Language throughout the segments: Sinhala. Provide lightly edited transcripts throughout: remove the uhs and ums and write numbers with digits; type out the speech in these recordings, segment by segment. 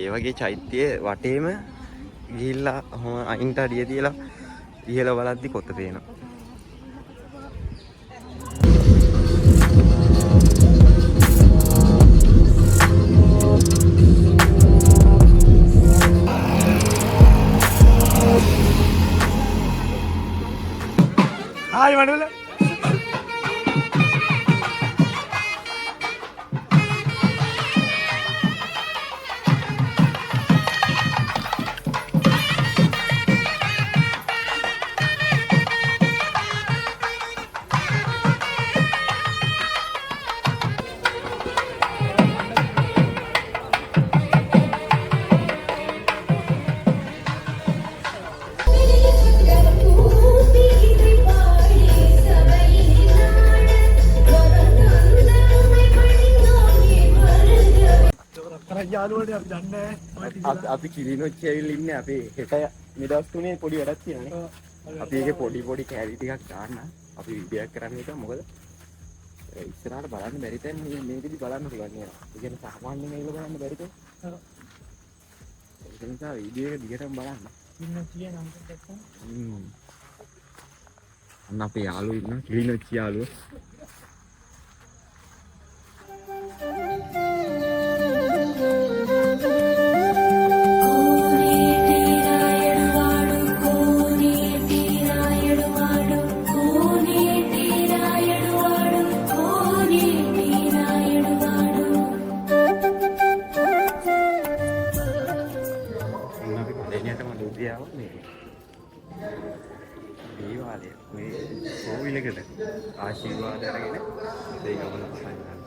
ඒ වගේ චෛත්‍යයේ වටේම ගිහිල්ලා ඔහම අයින්ට අඩිය තියලා ඉහළ බලද්දි පොත පේනවා. Hai Manula. අපි කිලිනොච්චි ඇවිල්ලා ඉන්නේ අපි හෙට නිදහස් තුනේ පොඩි වැඩක් තියෙනනේ. අපි ඒකේ පොඩි කැලි ටිකක් දාන්න. අපි වීඩියෝ එකක් කරන්න එක මොකද ඉස්සරහට බලන්න බැරි තැන් මේකෙදි බලන්න පුළුවන් නේද? ඒ කියන්නේ සාමාන්‍යයෙන් ඒගොල්ලෝ බලන්න බැරි තැන්. ඒක නිසා වීඩියෝ එක දිගටම බලන්න. කිලිනොච්චි නම් දැක්කම. අන්න අපේ යාළුවෝ ඉන්න කිලිනොච්චි යාළුවෝ. ආශිර්වාද අරගෙන ඒ ගමන පටන් ගන්න.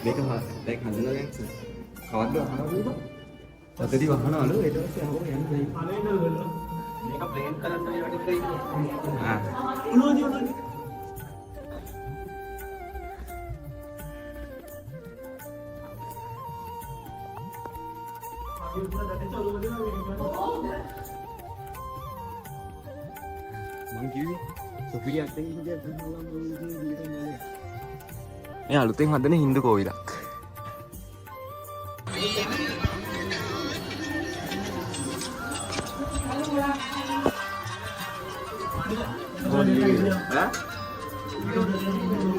මේක හදලා දැන් කවද්ද අහනවලු අතටි වහනවලු ඊට පස්සේ අහුව යන්නේ මේක ප්ලේන් කරන්න යට ඉන්නේ උනෝදි මං කිව්වේ සොෆිරියක් දෙන්න මේ අලුතෙන් හදන හින්දු කෝවිලක්.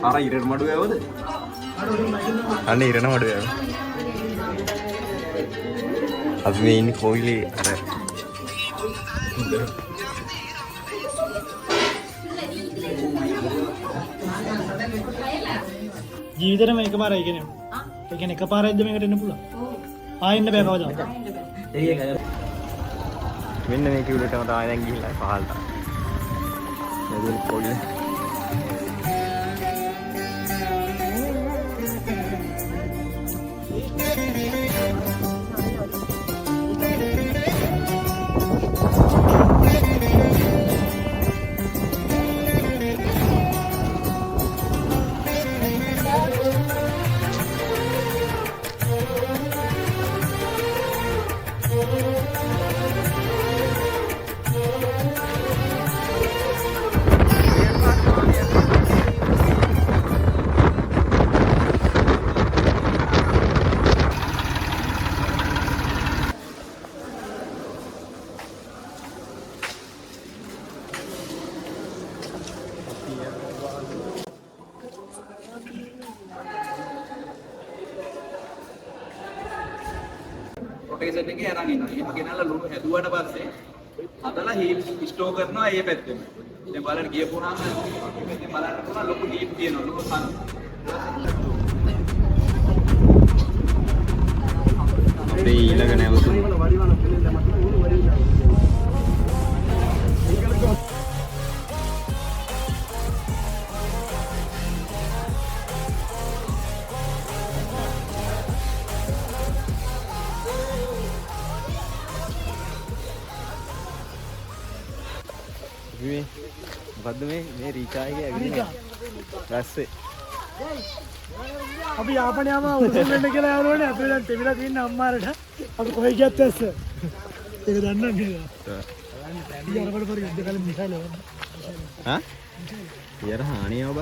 අර ඉරණ මඩුව ඇවද? අන්න ඉරණ මඩුව ඇව. අපි මේ ඉන්නේ කෝවිලේ අර ජීවිතේම එකපාරයි කියන්නේ. ඒ කියන්නේ එකපාරයිද මේකට එන්න පුළුවන්. ආයෙන්න බෑ කවදාවත්. මෙන්න මේ කිව්ලටම තමයි දැන් ගිහිල්ලා පහළට. නේද පොඩි. රොටේෂන් එකේ අරන් එනවා. ඒක ගෙනල්ලා ලුණු හැදුවට පස්සේ හදලා හීල් ස්ටෝර් කරනවා ඒ පැත්තෙම. දැන් බලන්න ගියපුවාම අපි මෙතන බලන්න පුළුවන් ලොකු ඩීප් තියෙනවා ලොකු සන්. අපේ ඊළඟ නැවතුම මොකද්ද මේ රීචාගේ ඇවිල්ලා රස්සේ අපි යාපනය යම උසුම් වෙන්න කියලා යනවනේ අපි දැන් තෙමිලා තින්න අම්මාරට අපි කොහෙ ගියත් ඇස්ස ඒක දන්නන්නේ නේද ඊයරකට පරි යද්ද කලින් මිසයිල් හා ඊයර හානිය ඔබ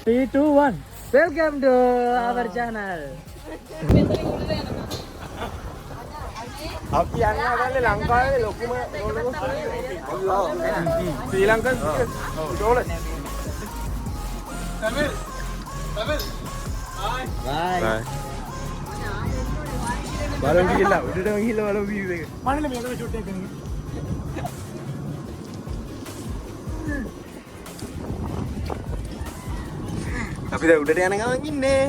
3 2 1 welcome to our channel අපි යන්නේ අදන්නේ ලංකාවේ ලොකුම ශ්‍රී ලංකන් ඩෝලර් තමිල් බයි බලමු කියලා උඩටම ගිහලා බලමු වීව් එක මන්නේ මේකට ෂොට් එක කරන්නේ අපි දැන් උඩට යන ගමන් ඉන්නේ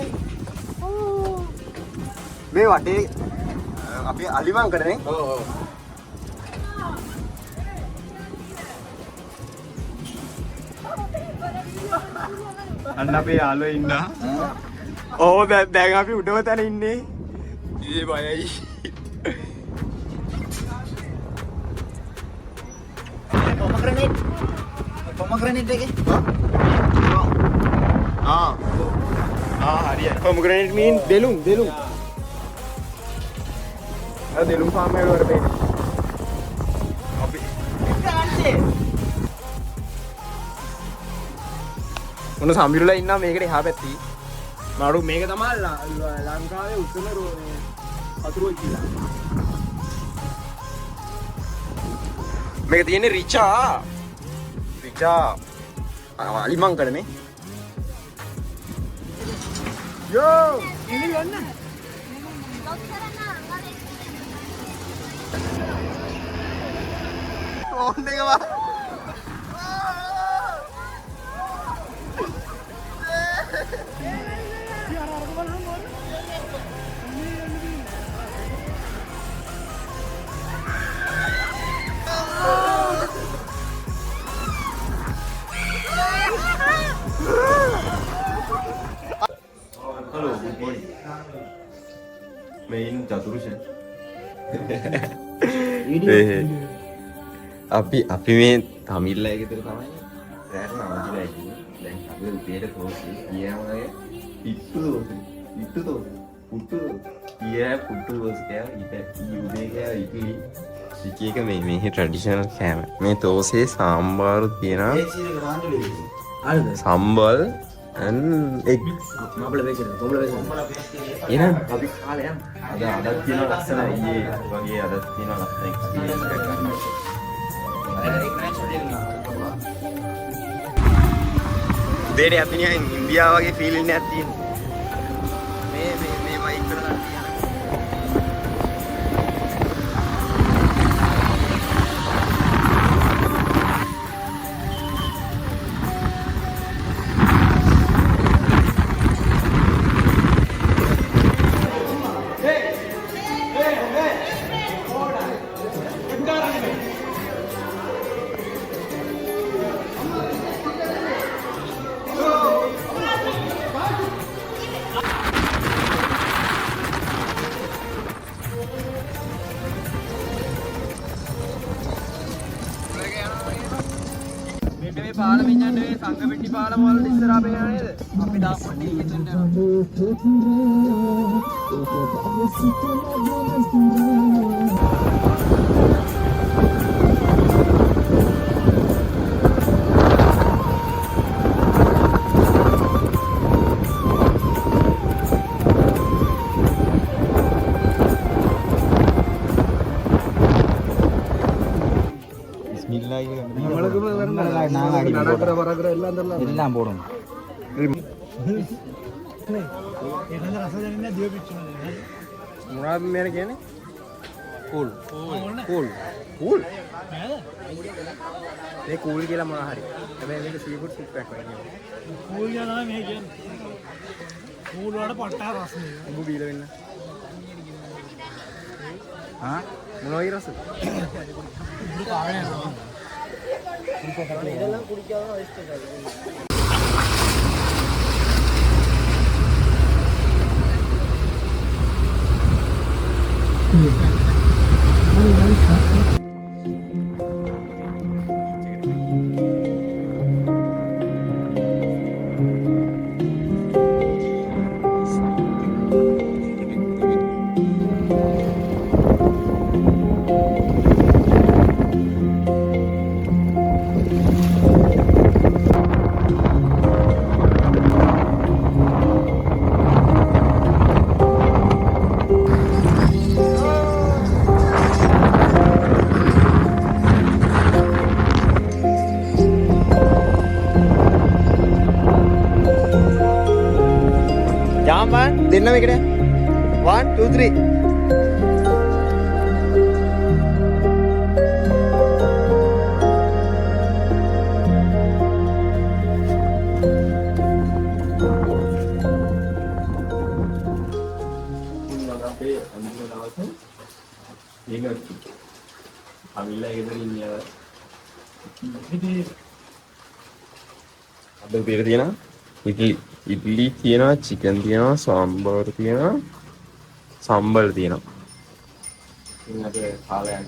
මේ වටේ අපි අලිමංකඩනේ ඔව් අන්න අපේ යාළුවෝ ඉන්නා ඕ දැන් අපි උඩම තැන ඉන්නේ ඊයේ බයයි පොමග්‍රැනේට් එකේ හරියයි pomegranate mean delung delung farm එක වල මේ අපි මොන සම්බිරුලා ඉන්නා මේකට එහා පැත්තේ මාරු මේක තමයි ලංකාවේ උතුර වතුර කියලා මේක තියෙන්නේ රිචා අලිමංකඩනේ Yo, ini mana? Oh, tengok apa? Hello, good morning. Main Jaturush. අපි මේ තමිල්ලා එක විතර තමයි රැට නවතිලා ඉන්නේ. දැන් අපි උදේට තෝසි ගියාමගේ පිට්ටු පුට්ටු තෝසි ඊට උදේ ගියා ඉතිලි එක මේ ට්‍රැඩිෂනල් කෑම. මේ තෝසේ සාම්බාරු තියෙනවා. සම්බල් egg මාබල වේසන කොම්බල වේසන එහෙනම් අපි කාලේ යන්න අදත් තියෙන ලස්සන ඊයේ වගේ අදත් තියෙන ලස්සන එක්ස්පීරියන්ස් එකක් ගන්න. දෙරේ අපි නිකන් ඉන්දියාව වගේ ෆීලින් එකක් තියෙනවා. මේ මයික් වල ගන්න තියෙනවා. මේ පාලම යන්නේ මේ සංගපෙට්ටි පාලම වල ඉස්සර අපේ යන නේද? අපි දාපු எல்லாம் போடும் මොනවද මේ කියන්නේ? කූල් ඕන්න කූල් කූල් නේද මේ කූල් කියලා මොනවා හරි හැබැයි මේක සීෆුඩ් සුප් එකක් වගේ කූල් යනවා මේ කියන්නේ කූල් වලට පට්ටා රසනේ උඹ බීලා වෙන්න හා මොනවා වගේ රසද උඹ කාගෙන යනවා இதெல்லாம் குடிக்காம வச்சுட்டு ජාම්බන් දෙන්නම එකට 1 2 3 අද උදේට තියෙනවා ඉඩ්ලි තියෙනවා චිකන් තියෙනවා සම්බර් තියෙනවා සම්බල් තියෙනවා ඉතින් අද කාලයක්